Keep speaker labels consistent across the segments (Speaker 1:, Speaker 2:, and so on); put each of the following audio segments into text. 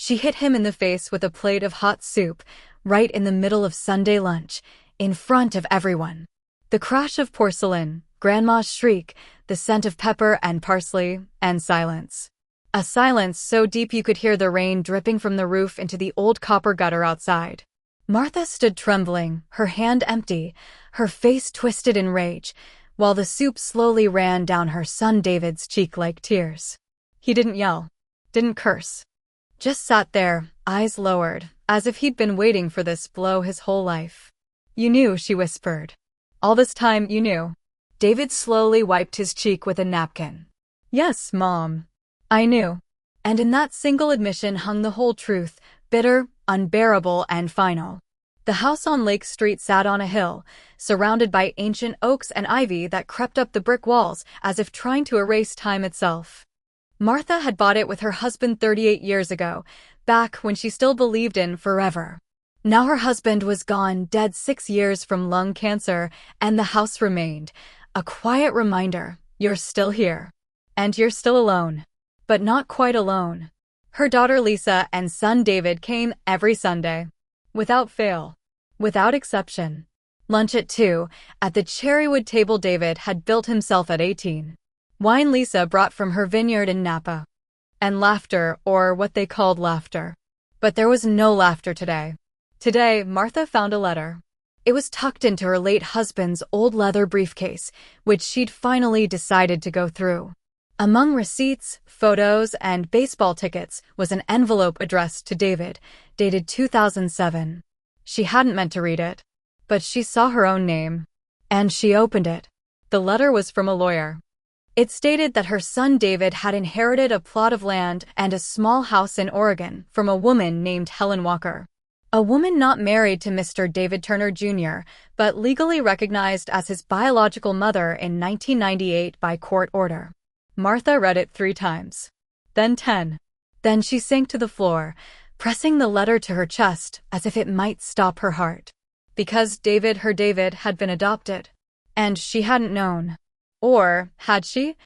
Speaker 1: She hit him in the face with a plate of hot soup, right in the middle of Sunday lunch, in front of everyone. The crash of porcelain, Grandma's shriek, the scent of pepper and parsley, and silence. A silence so deep you could hear the rain dripping from the roof into the old copper gutter outside. Martha stood trembling, her hand empty, her face twisted in rage, while the soup slowly ran down her son David's cheek like tears. He didn't yell, didn't curse. Just sat there, eyes lowered, as if he'd been waiting for this blow his whole life. "You knew," she whispered. "All this time, you knew." David slowly wiped his cheek with a napkin. "Yes, Mom. I knew." And in that single admission hung the whole truth, bitter, unbearable, and final. The house on Lake Street sat on a hill, surrounded by ancient oaks and ivy that crept up the brick walls as if trying to erase time itself. Martha had bought it with her husband 38 years ago, back when she still believed in forever. Now her husband was gone, dead 6 years from lung cancer, and the house remained, a quiet reminder, you're still here. And you're still alone. But not quite alone. Her daughter Lisa and son David came every Sunday. Without fail. Without exception. Lunch at 2, at the cherrywood table David had built himself at 18. Wine Lisa brought from her vineyard in Napa. And laughter, or what they called laughter. But there was no laughter today. Today, Martha found a letter. It was tucked into her late husband's old leather briefcase, which she'd finally decided to go through. Among receipts, photos, and baseball tickets was an envelope addressed to David, dated 2007. She hadn't meant to read it, but she saw her own name. And she opened it. The letter was from a lawyer. It stated that her son David had inherited a plot of land and a small house in Oregon from a woman named Helen Walker. A woman not married to Mr. David Turner Jr., but legally recognized as his biological mother in 1998 by court order. Martha read it 3 times. Then 10. Then she sank to the floor, pressing the letter to her chest as if it might stop her heart. Because her David, had been adopted. And she hadn't known. Or, had she?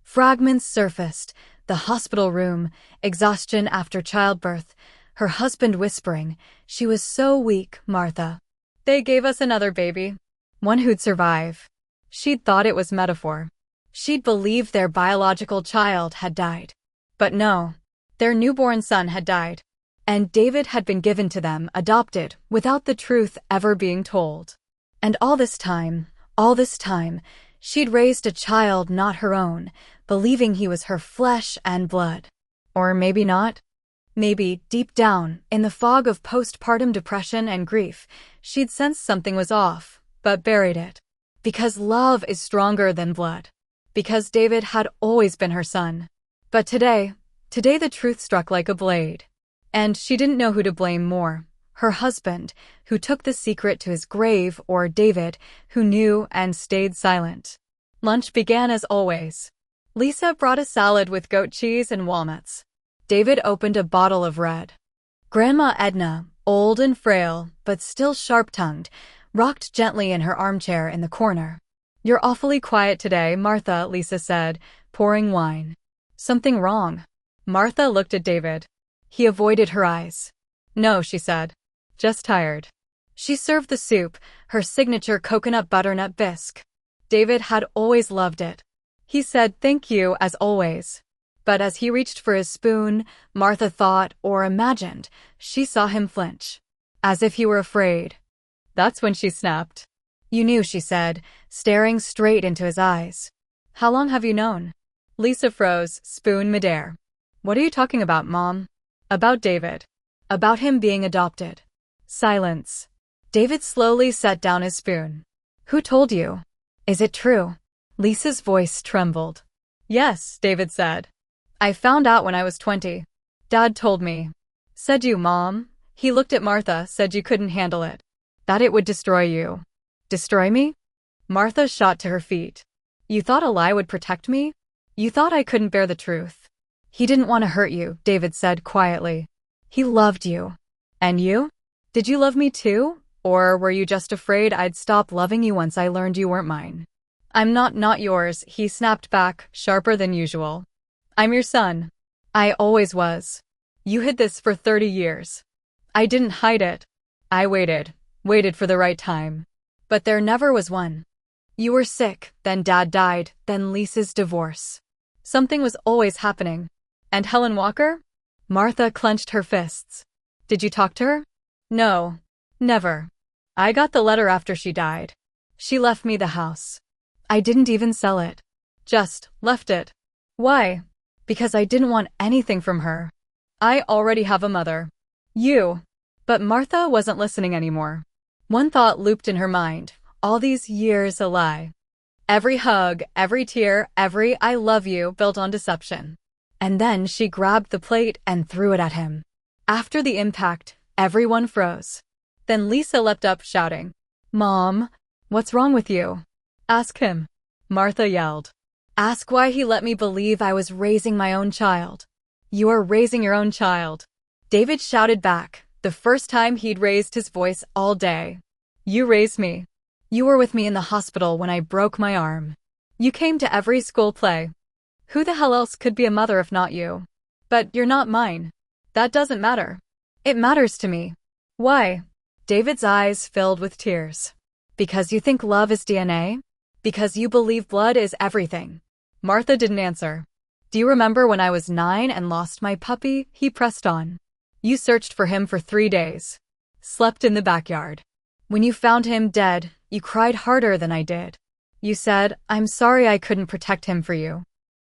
Speaker 1: Fragments surfaced, the hospital room, exhaustion after childbirth, her husband whispering, "She was so weak, Martha. They gave us another baby. One who'd survive." She'd thought it was metaphor. She'd believed their biological child had died. But no, their newborn son had died. And David had been given to them, adopted, without the truth ever being told. And all this time, she'd raised a child not her own, believing he was her flesh and blood. Or maybe not. Maybe, deep down, in the fog of postpartum depression and grief, she'd sensed something was off, but buried it. Because love is stronger than blood. Because David had always been her son. But today the truth struck like a blade. And she didn't know who to blame more. Her husband, who took the secret to his grave, or David, who knew and stayed silent. Lunch began as always. Lisa brought a salad with goat cheese and walnuts. David opened a bottle of red. Grandma Edna, old and frail, but still sharp-tongued, rocked gently in her armchair in the corner. "You're awfully quiet today, Martha," Lisa said, pouring wine. "Something wrong?" Martha looked at David. He avoided her eyes. "No," she said. "Just tired." She served the soup, her signature coconut butternut bisque. David had always loved it. He said thank you as always. But as he reached for his spoon, Martha thought, or imagined, she saw him flinch. As if he were afraid. That's when she snapped. "You knew," she said, staring straight into his eyes. "How long have you known?" Lisa froze, spoon midair. "What are you talking about, Mom?" "About David. About him being adopted." Silence. David slowly set down his spoon. "Who told you? Is it true?" Lisa's voice trembled. "Yes," David said. "I found out when I was 20. Dad told me." "Said you, Mom?" He looked at Martha, said you couldn't handle it. That it would destroy you. "Destroy me?" Martha shot to her feet. "You thought a lie would protect me? You thought I couldn't bear the truth." "He didn't want to hurt you," David said quietly. "He loved you." "And you? Did you love me too? Or were you just afraid I'd stop loving you once I learned you weren't mine?" "I'm not yours," he snapped back, sharper than usual. "I'm your son. I always was." You hid this for 30 years. I didn't hide it. I waited for the right time. But there never was one. You were sick, then Dad died, then Lisa's divorce. Something was always happening. And Helen Walker? Martha clenched her fists. Did you talk to her? No. Never. I got the letter after she died. She left me the house. I didn't even sell it. Just left it. Why? Because I didn't want anything from her. I already have a mother. You. But Martha wasn't listening anymore. One thought looped in her mind, all these years a lie. Every hug, every tear, every I love you built on deception. And then she grabbed the plate and threw it at him. After the impact, everyone froze. Then Lisa leapt up shouting, "Mom, what's wrong with you?" "Ask him," Martha yelled. "Ask why he let me believe I was raising my own child." "You are raising your own child," David shouted back, the first time he'd raised his voice all day. "You raised me. You were with me in the hospital when I broke my arm. You came to every school play. Who the hell else could be a mother if not you? But you're not mine. That doesn't matter. It matters to me." "Why?" David's eyes filled with tears. "Because you think love is DNA? Because you believe blood is everything." Martha didn't answer. "Do you remember when I was 9 and lost my puppy?" He pressed on. "You searched for him for 3 days. Slept in the backyard. When you found him dead, you cried harder than I did. You said, 'I'm sorry I couldn't protect him for you.'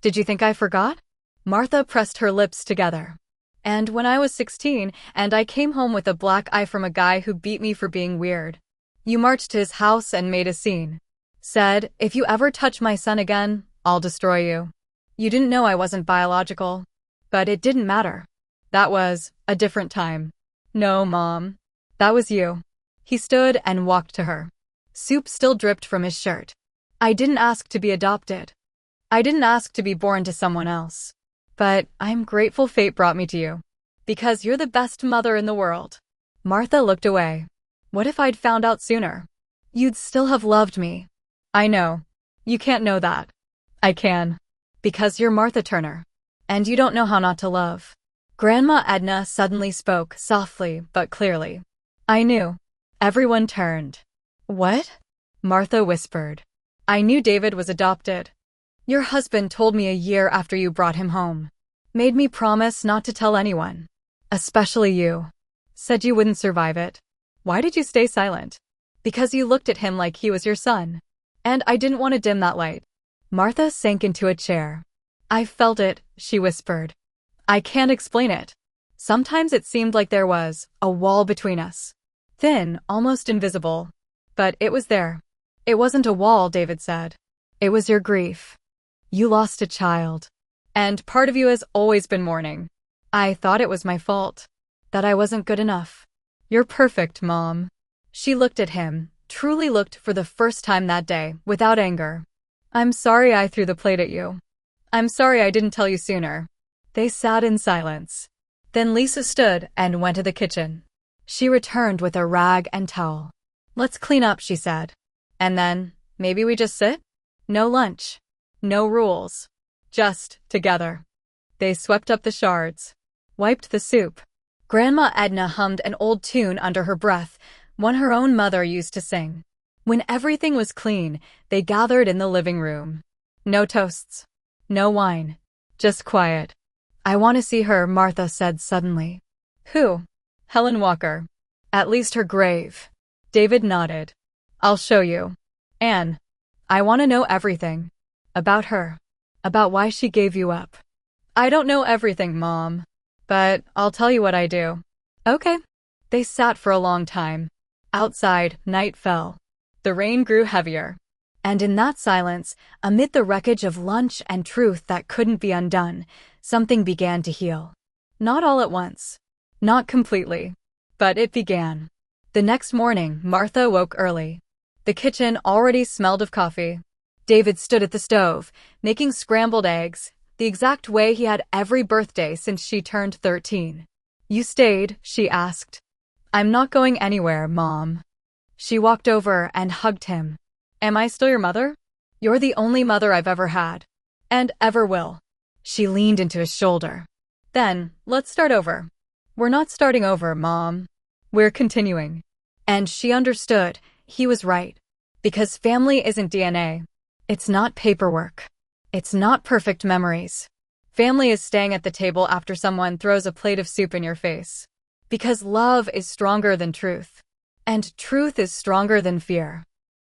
Speaker 1: Did you think I forgot?" Martha pressed her lips together. "And when I was 16 and I came home with a black eye from a guy who beat me for being weird, you marched to his house and made a scene. Said, 'If you ever touch my son again, I'll destroy you.' You didn't know I wasn't biological. But it didn't matter. That was a different time." "No, Mom. That was you." He stood and walked to her. Soup still dripped from his shirt. "I didn't ask to be adopted. I didn't ask to be born to someone else. But I'm grateful fate brought me to you. Because you're the best mother in the world." Martha looked away. "What if I'd found out sooner? You'd still have loved me." "I know. You can't know that." "I can. Because you're Martha Turner. And you don't know how not to love." Grandma Edna suddenly spoke, softly but clearly. "I knew." Everyone turned. "What?" Martha whispered. "I knew David was adopted. Your husband told me a year after you brought him home. Made me promise not to tell anyone. Especially you. Said you wouldn't survive it. Why did you stay silent?" "Because you looked at him like he was your son. And I didn't want to dim that light." Martha sank into a chair. "I felt it," she whispered. "I can't explain it. Sometimes it seemed like there was a wall between us. Thin, almost invisible. But it was there." "It wasn't a wall," David said. "It was your grief. You lost a child. And part of you has always been mourning. I thought it was my fault. That I wasn't good enough. You're perfect, Mom." She looked at him, truly looked for the first time that day, without anger. "I'm sorry I threw the plate at you. I'm sorry I didn't tell you sooner." They sat in silence. Then Lisa stood and went to the kitchen. She returned with a rag and towel. "Let's clean up," she said. "And then, maybe we just sit? No lunch. No rules. Just together." They swept up the shards. Wiped the soup. Grandma Edna hummed an old tune under her breath, one her own mother used to sing. When everything was clean, they gathered in the living room. No toasts. No wine. Just quiet. "I want to see her," Martha said suddenly. "Who?" "Helen Walker. At least her grave." David nodded. "I'll show you. Anne, I want to know everything. About her. About why she gave you up." "I don't know everything, Mom. But I'll tell you what I do." "Okay." They sat for a long time. Outside, night fell. The rain grew heavier. And in that silence, amid the wreckage of lunch and truth that couldn't be undone, something began to heal. Not all at once. Not completely. But it began. The next morning, Martha woke early. The kitchen already smelled of coffee. David stood at the stove, making scrambled eggs, the exact way he had every birthday since she turned 13. "You stayed?" she asked. "I'm not going anywhere, Mom." She walked over and hugged him. "Am I still your mother? You're the only mother I've ever had. And ever will." She leaned into his shoulder. Then, let's start over. We're not starting over, Mom. We're continuing. And she understood. He was right. Because family isn't DNA. It's not paperwork. It's not perfect memories. Family is staying at the table after someone throws a plate of soup in your face. Because love is stronger than truth. And truth is stronger than fear.